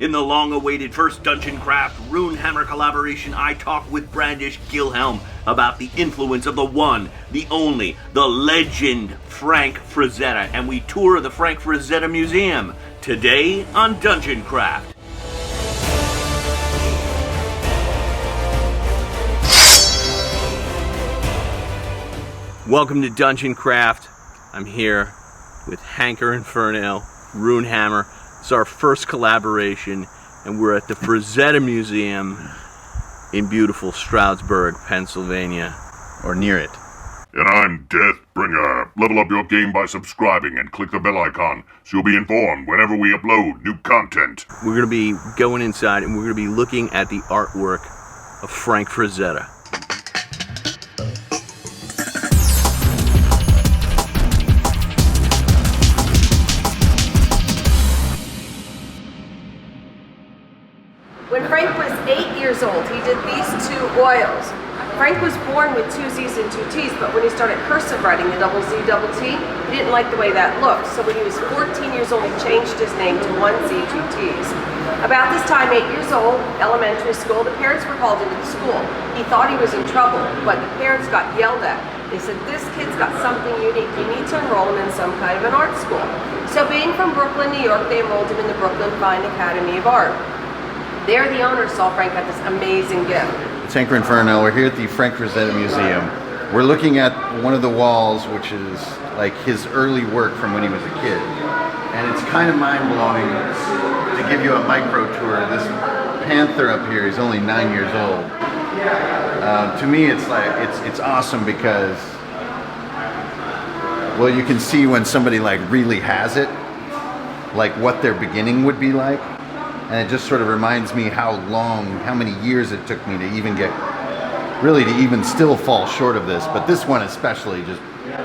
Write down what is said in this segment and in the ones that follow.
In the long-awaited first DungeonCraft RUNEHAMMER collaboration, I talk with Brandish Gilhelm about the influence of the one, the only, the legend Frank Frazetta, and we tour the Frank Frazetta Museum today on DungeonCraft. Welcome to DungeonCraft. I'm here with Hankerin Ferinale, RUNEHAMMER. It's our first collaboration, and we're at the Frazetta Museum in beautiful Stroudsberg, Pennsylvania, or near it. And I'm Deathbringer. Level up your game by subscribing and click the bell icon so you'll be informed whenever we upload new content. We're going to be going inside and we're going to be looking at the artwork of Frank Frazetta. When Frank was 8 years old, he did these two oils. Frank was born with two Z's and two T's, but when he started cursive writing the double Z, double T, he didn't like the way that looked. So when he was 14 years old, he changed his name to one Z, two T's. About this time, 8 years old, elementary school, the parents were called into the school. He thought he was in trouble, but the parents got yelled at. They said, this kid's got something unique. You need to enroll him in some kind of an art school. So being from Brooklyn, New York, they enrolled him in the Brooklyn Fine Academy of Art. There, the owner saw Frank had this amazing gift. It's Hankerin Ferinale. We're here at the Frank Frazetta Museum. We're looking at one of the walls, which is like his early work from when he was a kid. And it's kind of mind-blowing to give you a micro tour. This panther up here is only 9 years old. To me, it's like it's awesome because, well, you can see when somebody like really has it, like what their beginning would be like. And it just sort of reminds me how many years it took me to even to even still fall short of this. But this one especially just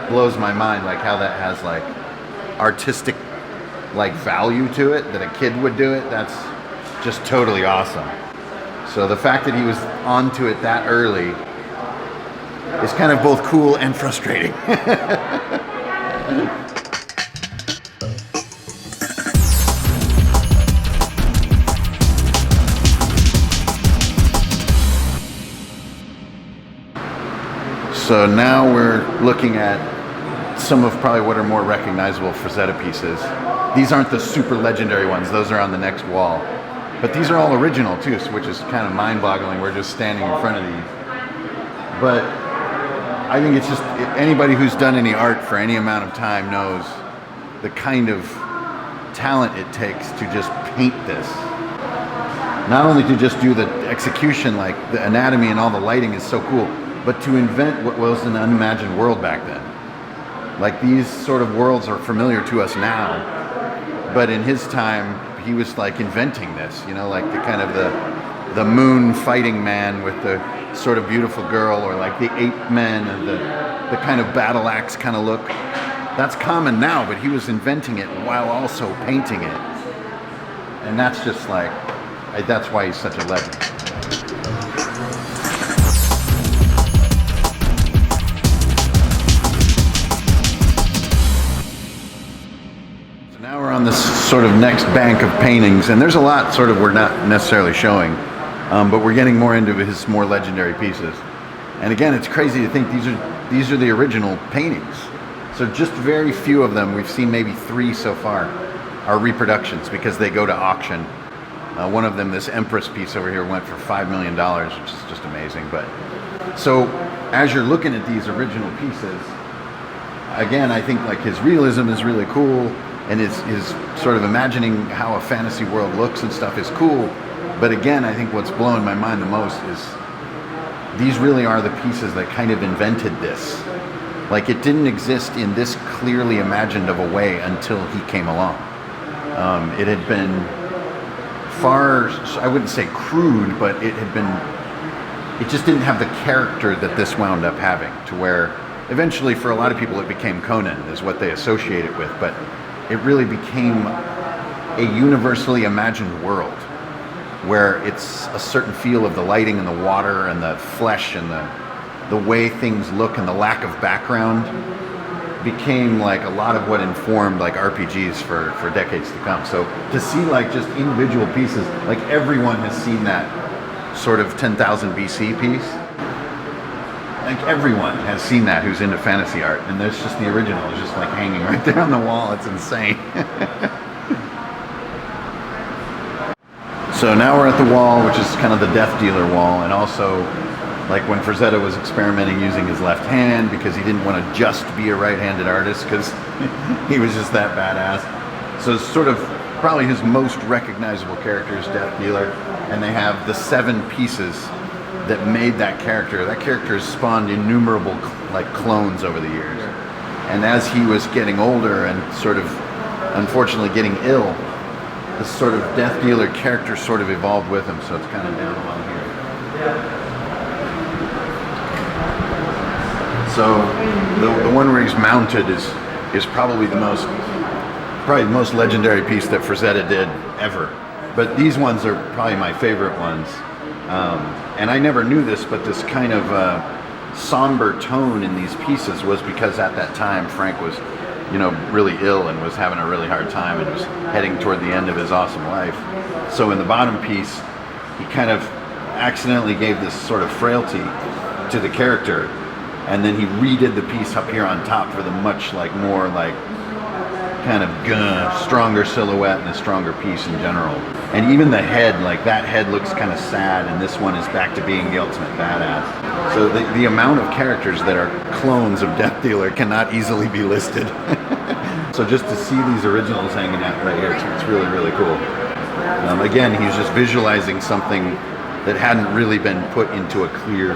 blows my mind, like how that has like artistic like value to it, that a kid would do it. That's just totally awesome. So the fact that he was onto it that early is kind of both cool and frustrating. So now we're looking at some of probably what are more recognizable Frazetta pieces. These aren't the super legendary ones, those are on the next wall. But these are all original too, which is kind of mind-boggling. We're just standing in front of these. But I think it's just, anybody who's done any art for any amount of time knows the kind of talent it takes to just paint this. Not only to just do the execution, like the anatomy and all the lighting is so cool, but to invent what was an unimagined world back then. Like these sort of worlds are familiar to us now, but in his time, he was like inventing this, you know, like the kind of the moon fighting man with the sort of beautiful girl, or like the ape men and the kind of battle axe kind of look. That's common now, but he was inventing it while also painting it. And that's just like, that's why he's such a legend. Now we're on this sort of next bank of paintings, and there's a lot sort of we're not necessarily showing, but we're getting more into his more legendary pieces. And again, it's crazy to think these are the original paintings. So just very few of them, we've seen maybe 3 so far, are reproductions because they go to auction. One of them, this Empress piece over here, went for $5 million, which is just amazing. But so as you're looking at these original pieces, again, I think like his realism is really cool. And his sort of imagining how a fantasy world looks and stuff is cool. But again, I think what's blowing my mind the most is these really are the pieces that kind of invented this. Like it didn't exist in this clearly imagined of a way until he came along. It had been far, I wouldn't say crude, but it just didn't have the character that this wound up having, to where eventually for a lot of people it became Conan is what they associate it with. But it really became a universally imagined world where it's a certain feel of the lighting and the water and the flesh and the way things look and the lack of background became like a lot of what informed like RPGs for decades to come. So to see like just individual pieces, like everyone has seen that sort of 10,000 BC piece. Like everyone has seen that who's into fantasy art, and there's just the original is just like hanging right there on the wall. It's insane. So now we're at the wall, which is kind of the Death Dealer wall, and also like when Frazetta was experimenting using his left hand because he didn't want to just be a right-handed artist because he was just that badass. So it's sort of probably his most recognizable character is Death Dealer, and they have the 7 pieces that made that character. That character has spawned innumerable like clones over the years. And as he was getting older and sort of unfortunately getting ill, this sort of Death Dealer character sort of evolved with him, so it's kind of down along here. So the one where he's mounted is probably the most legendary piece that Frazetta did ever. But these ones are probably my favorite ones. And I never knew this, but this kind of somber tone in these pieces was because at that time Frank was, you know, really ill and was having a really hard time and was heading toward the end of his awesome life. So in the bottom piece, he kind of accidentally gave this sort of frailty to the character, and then he redid the piece up here on top for the much like more like kind of stronger silhouette and a stronger piece in general. And even the head, like that head looks kind of sad, and this one is back to being the ultimate badass. So the amount of characters that are clones of Death Dealer cannot easily be listed. So just to see these originals hanging out right here, it's really, really cool. Again, he's just visualizing something that hadn't really been put into a clear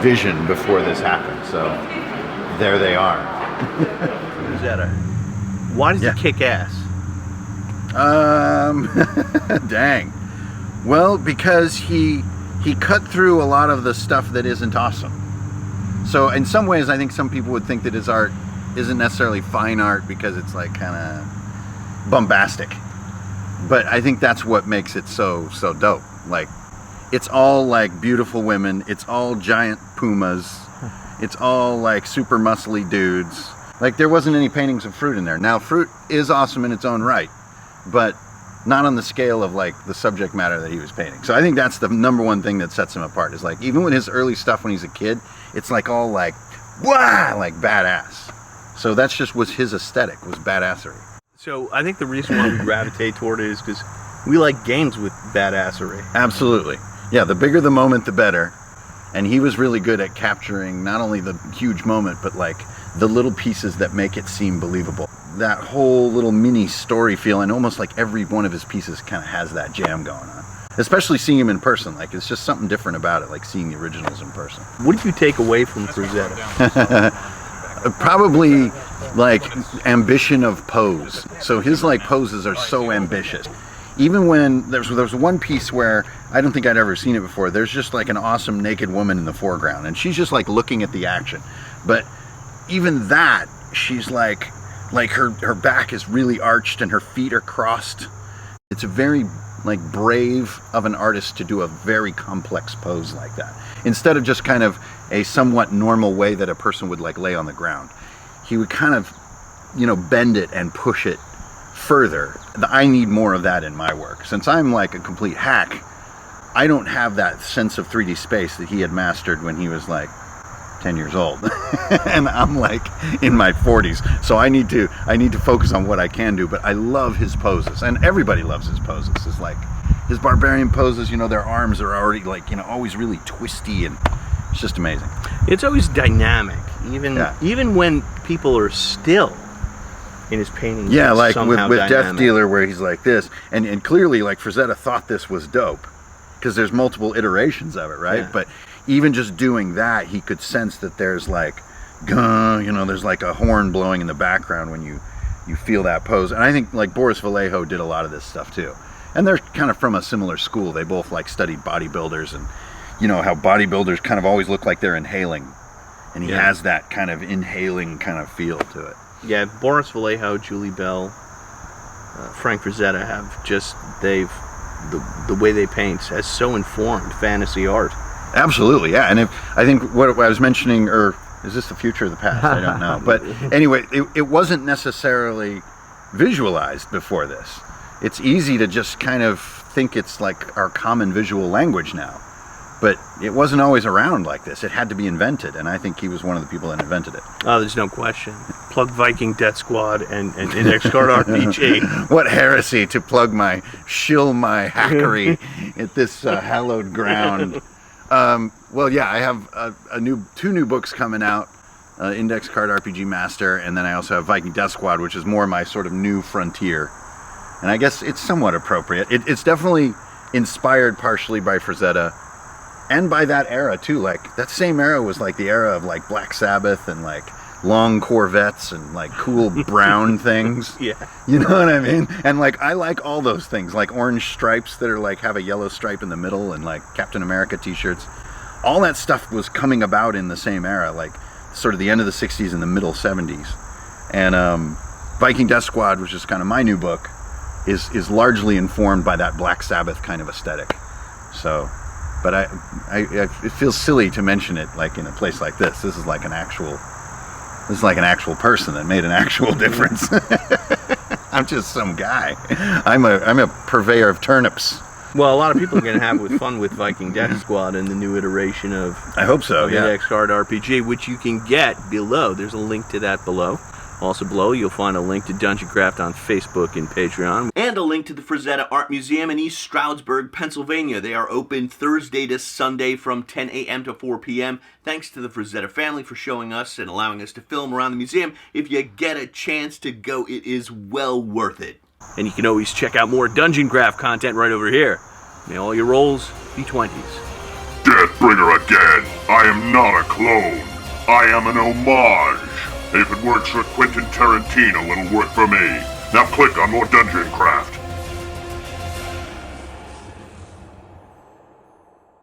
vision before this happened. So there they are. Frazetta, why does he kick ass? Dang. Well, because he cut through a lot of the stuff that isn't awesome. So in some ways, I think some people would think that his art isn't necessarily fine art because it's like kind of bombastic. But I think that's what makes it so dope. Like, it's all like beautiful women. It's all giant pumas. It's all like super muscly dudes. Like, there wasn't any paintings of fruit in there. Now, fruit is awesome in its own right, but not on the scale of like the subject matter that he was painting. So I think that's the number one thing that sets him apart, is like, even with his early stuff when he's a kid, it's like all like, wah, like badass. So that's just was his aesthetic, was badassery. So I think the reason why we gravitate toward it is because we like games with badassery. Absolutely. Yeah, the bigger the moment, the better. And he was really good at capturing not only the huge moment, but like the little pieces that make it seem believable. That whole little mini story feel, and almost like every one of his pieces kind of has that jam going on. Especially seeing him in person, like it's just something different about it, like seeing the originals in person. What did you take away from Frazetta? Probably like ambition of pose. So his like poses are so ambitious. Even when there's one piece where I don't think I'd ever seen it before. There's just like an awesome naked woman in the foreground, and she's just like looking at the action. But even that, she's like her back is really arched and her feet are crossed. It's a very like brave of an artist to do a very complex pose like that, instead of just kind of a somewhat normal way that a person would like lay on the ground. He would kind of, you know, bend it and push it further. I need more of that in my work. Since I'm like a complete hack, I don't have that sense of 3D space that he had mastered when he was like 10 years old. And I'm like in my 40s. So I need to focus on what I can do, but I love his poses, and everybody loves his poses. It's like his barbarian poses, you know, their arms are already like, you know, always really twisty, and it's just amazing. It's always dynamic, even when people are still in his paintings. Yeah, like with dynamic. Death Dealer, where he's like this, and clearly like Frazetta thought this was dope because there's multiple iterations of it, right? Yeah. But even just doing that, he could sense that there's like, you know, there's like a horn blowing in the background when you feel that pose. And I think like Boris Vallejo did a lot of this stuff too. And they're kind of from a similar school. They both like studied bodybuilders, and you know how bodybuilders kind of always look like they're inhaling. And he has that kind of inhaling kind of feel to it. Yeah, Boris Vallejo, Julie Bell, Frank Frazetta have just, the way they paint has so informed fantasy art. Absolutely, yeah. And I think what I was mentioning, or Is this the future or the past? I don't know. But anyway, it wasn't necessarily visualized before this. It's easy to just kind of think it's like our common visual language now. But it wasn't always around like this. It had to be invented, and I think he was one of the people that invented it. Oh, there's no question. Plug Viking Death Squad and Index Card RPG. What heresy to shill my hackery at this hallowed ground. Well, yeah, I have two new books coming out, Index Card RPG Master, and then I also have Viking Death Squad, which is more my sort of new frontier. And I guess it's somewhat appropriate. It's definitely inspired partially by Frazetta, and by that era too. Like that same era was like the era of like Black Sabbath and like long Corvettes and like cool brown things. Yeah. You know what I mean? And like I like all those things, like orange stripes that are like have a yellow stripe in the middle, and like Captain America t-shirts. All that stuff was coming about in the same era, like sort of the end of the 60s and the middle 70s. And Viking Death Squad, which is kind of my new book, is largely informed by that Black Sabbath kind of aesthetic. So, but it feels silly to mention it like in a place like this. This is like an actual person that made an actual difference. I'm just some guy. I'm a purveyor of turnips. Well, a lot of people are going to have fun with Viking Death Squad and the new iteration of I hope so, yeah. Index Card RPG, which you can get below. There's a link to that below. Also below, you'll find a link to DungeonCraft on Facebook and Patreon. And a link to the Frazetta Art Museum in East Stroudsberg, Pennsylvania. They are open Thursday to Sunday from 10 a.m. to 4 p.m. Thanks to the Frazetta family for showing us and allowing us to film around the museum. If you get a chance to go, it is well worth it. And you can always check out more DungeonCraft content right over here. May all your rolls be 20s. Deathbringer again. I am not a clone. I am an homage. If it works for Quentin Tarantino, it'll work for me. Now click on more DungeonCraft.